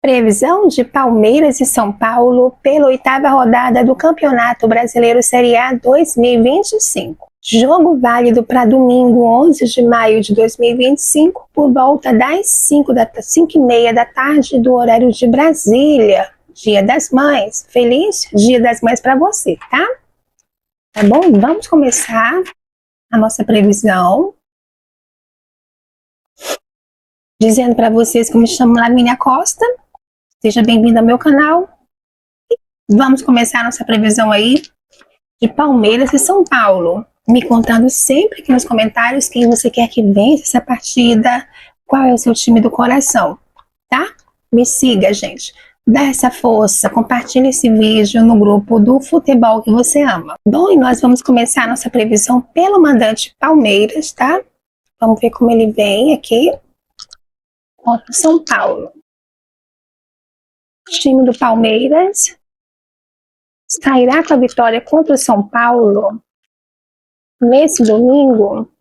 Previsão de Palmeiras e São Paulo pela 8ª rodada do Campeonato Brasileiro Série A 2025. Jogo válido para domingo, 11 de maio de 2025, por volta das 5h30 da tarde do horário de Brasília. Dia das Mães. Feliz Dia das Mães para você, tá? Tá bom? Vamos começar a nossa previsão. Dizendo para vocês que eu me chamo Lavínia Costa. Seja bem-vindo ao meu canal. Vamos começar a nossa previsão aí de Palmeiras e São Paulo. Me contando sempre aqui nos comentários quem você quer que vença essa partida, qual é o seu time do coração, tá? Me siga, gente. Dá essa força, compartilhe esse vídeo no grupo do futebol que você ama. Bom, e nós vamos começar a nossa previsão pelo mandante Palmeiras, tá? Vamos ver como ele vem aqui contra o São Paulo. O time do Palmeiras sairá com a vitória contra o São Paulo nesse domingo,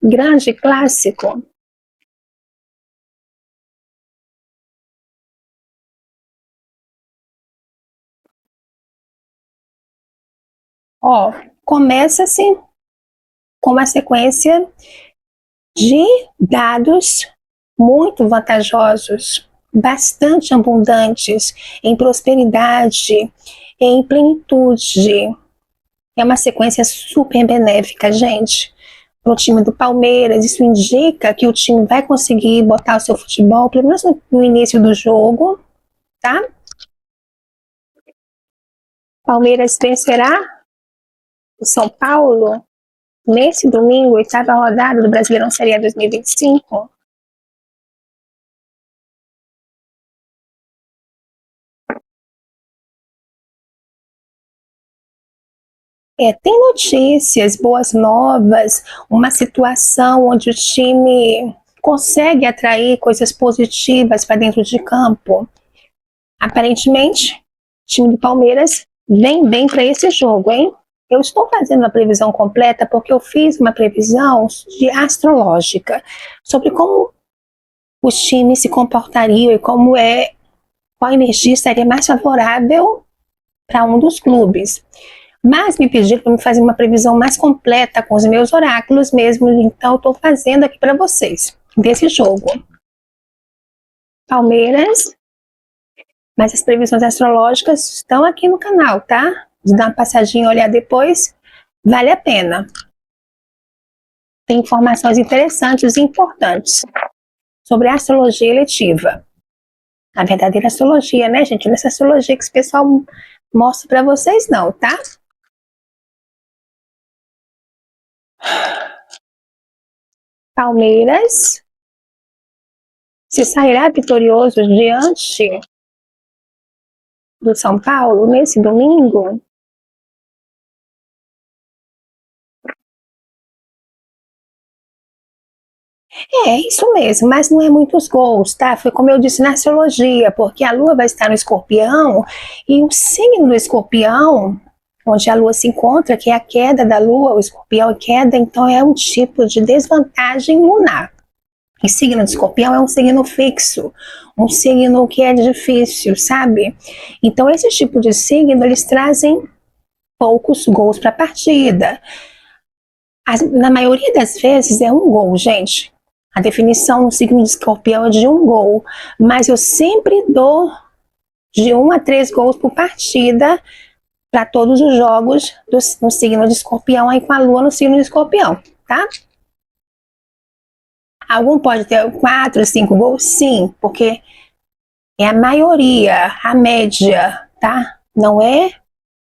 grande clássico. Ó, começa-se com uma sequência de dados muito vantajosos, bastante abundantes em prosperidade, em plenitude. É uma sequência super benéfica, gente, para o time do Palmeiras. Isso indica que o time vai conseguir botar o seu futebol, pelo menos no início do jogo, tá? Palmeiras vencerá o São Paulo nesse domingo, 8ª rodada do Brasileirão Série A 2025. Tem notícias, boas novas, uma situação onde o time consegue atrair coisas positivas para dentro de campo. Aparentemente, o time do Palmeiras vem bem para esse jogo, hein? Eu estou fazendo uma previsão completa porque eu fiz uma previsão astrológica sobre como os times se comportariam e qual a energia seria mais favorável para um dos clubes. Mas me pediram para me fazer uma previsão mais completa com os meus oráculos mesmo, então eu estou fazendo aqui para vocês, desse jogo. Palmeiras, mas as previsões astrológicas estão aqui no canal, tá? Dá uma passadinha, olhar depois, vale a pena. Tem informações interessantes e importantes sobre a astrologia eletiva. A verdadeira astrologia, né, gente? Não é essa astrologia que esse pessoal mostra para vocês, não, tá? Palmeiras se sairá vitorioso diante do São Paulo nesse domingo? Isso mesmo, mas não é muitos gols, tá? Foi como eu disse na astrologia, porque a Lua vai estar no Escorpião e o signo do Escorpião, onde a Lua se encontra, que é a queda da Lua, o Escorpião é queda, então é um tipo de desvantagem lunar. O signo de Escorpião é um signo fixo, um signo que é difícil, sabe? Então esse tipo de signo, eles trazem poucos gols para a partida. Na maioria das vezes é um gol, gente. A definição no signo de Escorpião é de um gol, mas eu sempre dou de 1 a 3 gols por partida para todos os jogos no signo de Escorpião, aí com a Lua no signo de Escorpião, tá? Algum pode ter 4, 5 gols? Sim, porque é a maioria, a média, tá? Não é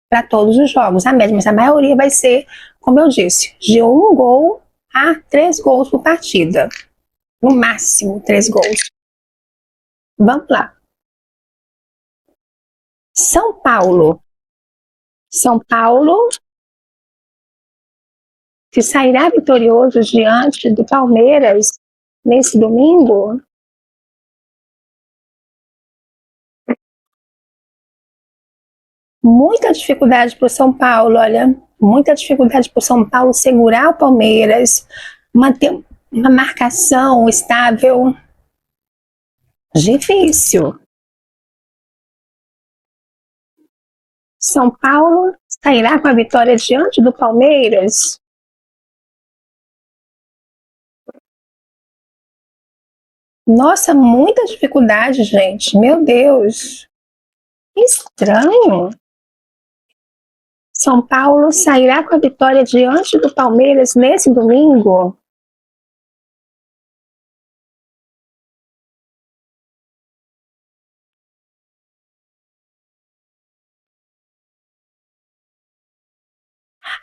para todos os jogos, a média, mas a maioria vai ser, como eu disse, de 1 gol a 3 gols por partida. No máximo 3 gols. Vamos lá. São Paulo. São Paulo se sairá vitorioso diante do Palmeiras nesse domingo? Muita dificuldade para o São Paulo, olha. Muita dificuldade para o São Paulo segurar o Palmeiras, manter uma marcação estável. Difícil. São Paulo sairá com a vitória diante do Palmeiras? Nossa, muita dificuldade, gente. Meu Deus. Que estranho. São Paulo sairá com a vitória diante do Palmeiras nesse domingo?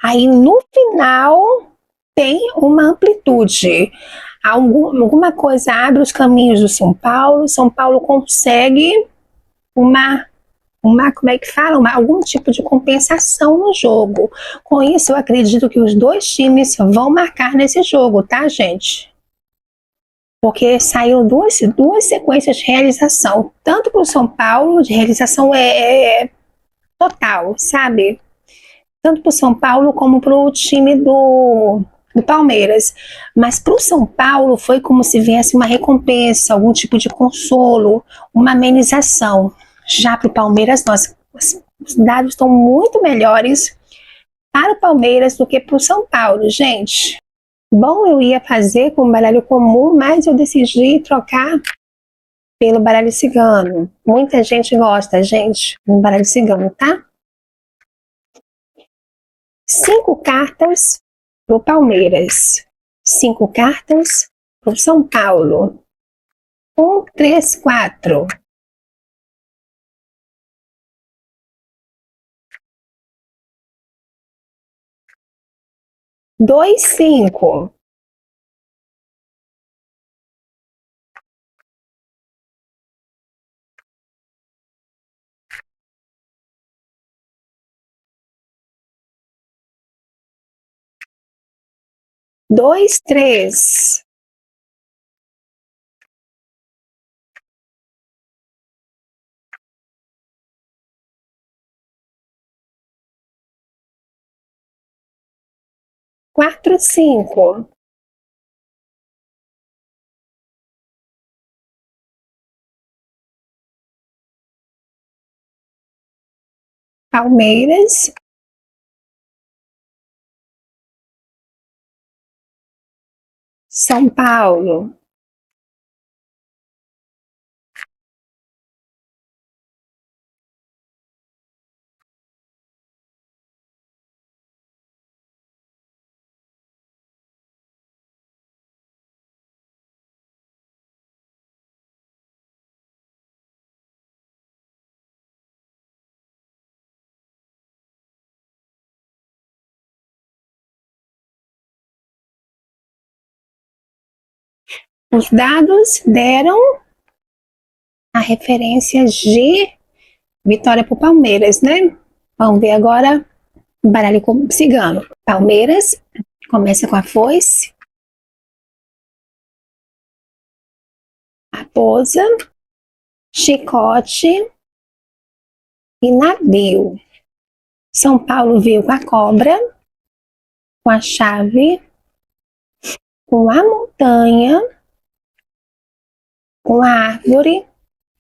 Aí no final tem uma amplitude. Alguma coisa abre os caminhos do São Paulo consegue como é que fala? Algum tipo de compensação no jogo. Com isso, eu acredito que os dois times vão marcar nesse jogo, tá, gente? Porque saíram duas sequências de realização, tanto para o São Paulo, de realização total, sabe? Tanto para o São Paulo como para o time do Palmeiras. Mas para o São Paulo foi como se viesse uma recompensa, algum tipo de consolo, uma amenização. Já para o Palmeiras, os dados estão muito melhores para o Palmeiras do que para o São Paulo, gente. Bom, eu ia fazer com o baralho comum, mas eu decidi trocar pelo baralho cigano. Muita gente gosta, gente, do baralho cigano, tá? 5 cartas para o Palmeiras, 5 cartas para o São Paulo. 1, 3, 4. 2, 5. 2, 3. 4, 5. 'Palmeiras', São Paulo. Os dados deram a referência de vitória para o Palmeiras, né? Vamos ver agora o baralho cigano. Palmeiras começa com a foice, raposa, chicote e navio. São Paulo veio com a cobra, com a chave, com a montanha, com a árvore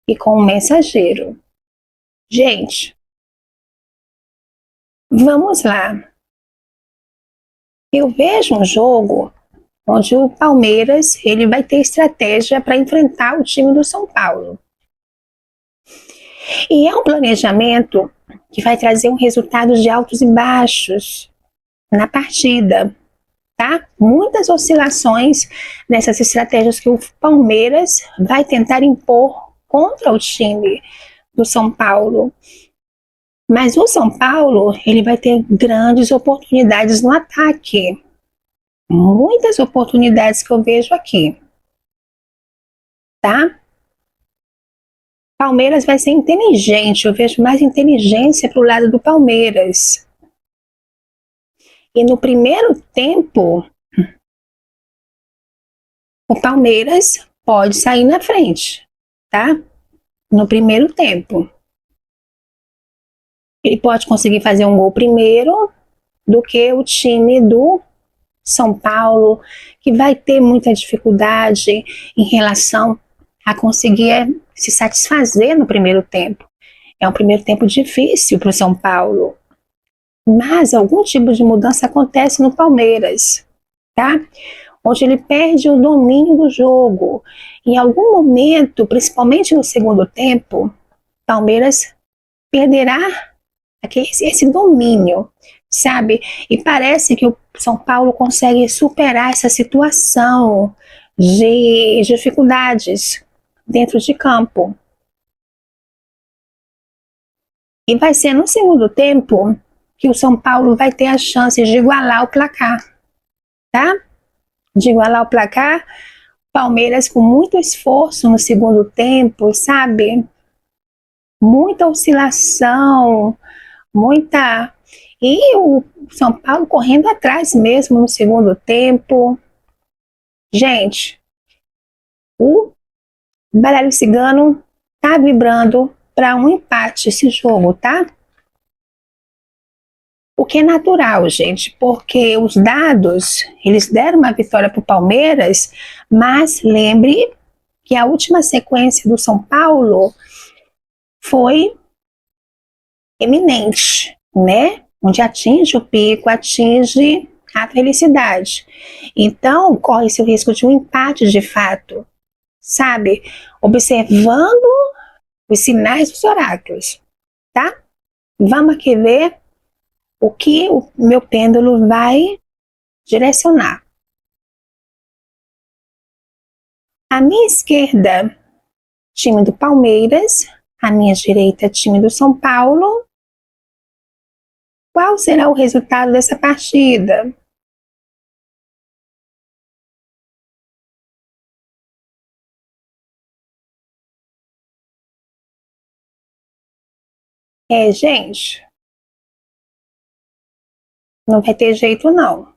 e com o mensageiro. Gente, vamos lá. Eu vejo um jogo onde o Palmeiras ele vai ter estratégia para enfrentar o time do São Paulo. E é um planejamento que vai trazer um resultado de altos e baixos na partida, tá? Muitas oscilações nessas estratégias que o Palmeiras vai tentar impor contra o time do São Paulo. Mas o São Paulo, ele vai ter grandes oportunidades no ataque. Muitas oportunidades que eu vejo aqui. Tá? Palmeiras vai ser inteligente. Eu vejo mais inteligência pro lado do Palmeiras. E no primeiro tempo, o Palmeiras pode sair na frente, tá? No primeiro tempo. Ele pode conseguir fazer um gol primeiro do que o time do São Paulo, que vai ter muita dificuldade em relação a conseguir se satisfazer no primeiro tempo. É um primeiro tempo difícil para o São Paulo, mas algum tipo de mudança acontece no Palmeiras, tá? Onde ele perde o domínio do jogo. Em algum momento, principalmente no segundo tempo, Palmeiras perderá esse domínio, sabe? E parece que o São Paulo consegue superar essa situação de dificuldades dentro de campo. E vai ser no segundo tempo que o São Paulo vai ter a chance de igualar o placar, tá? De igualar o placar. Palmeiras com muito esforço no segundo tempo, sabe? Muita oscilação, muita... E o São Paulo correndo atrás mesmo no segundo tempo. Gente, o baralho cigano tá vibrando para um empate esse jogo, tá? O que é natural, gente, porque os dados, eles deram uma vitória para o Palmeiras, mas lembre que a última sequência do São Paulo foi eminente, né? Onde atinge o pico, atinge a felicidade. Então, corre-se o risco de um empate de fato, sabe? Observando os sinais dos oráculos, tá? Vamos aqui ver o que o meu pêndulo vai direcionar. À minha esquerda, time do Palmeiras. À minha direita, time do São Paulo. Qual será o resultado dessa partida? Gente, não vai ter jeito não.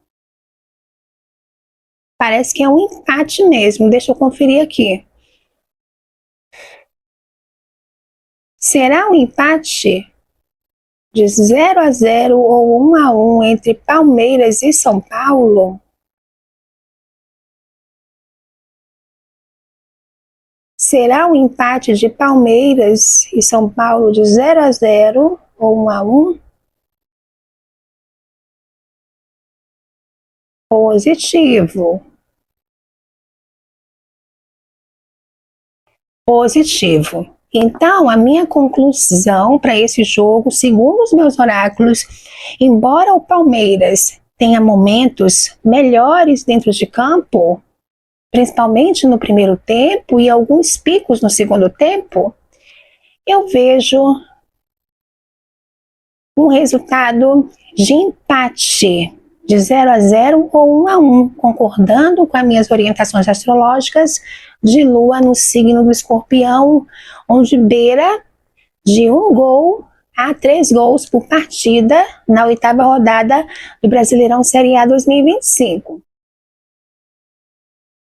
Parece que é um empate mesmo. Deixa eu conferir aqui. Será um empate de 0-0 ou 1-1 entre Palmeiras e São Paulo? Será um empate de Palmeiras e São Paulo de 0-0 ou 1-1? Positivo. Positivo. Então, a minha conclusão para esse jogo, segundo os meus oráculos, embora o Palmeiras tenha momentos melhores dentro de campo, principalmente no primeiro tempo e alguns picos no segundo tempo, eu vejo um resultado de empate de 0-0 ou 1-1, concordando com as minhas orientações astrológicas de Lua no signo do Escorpião, onde beira de 1 gol a 3 gols por partida na 8ª rodada do Brasileirão Série A 2025.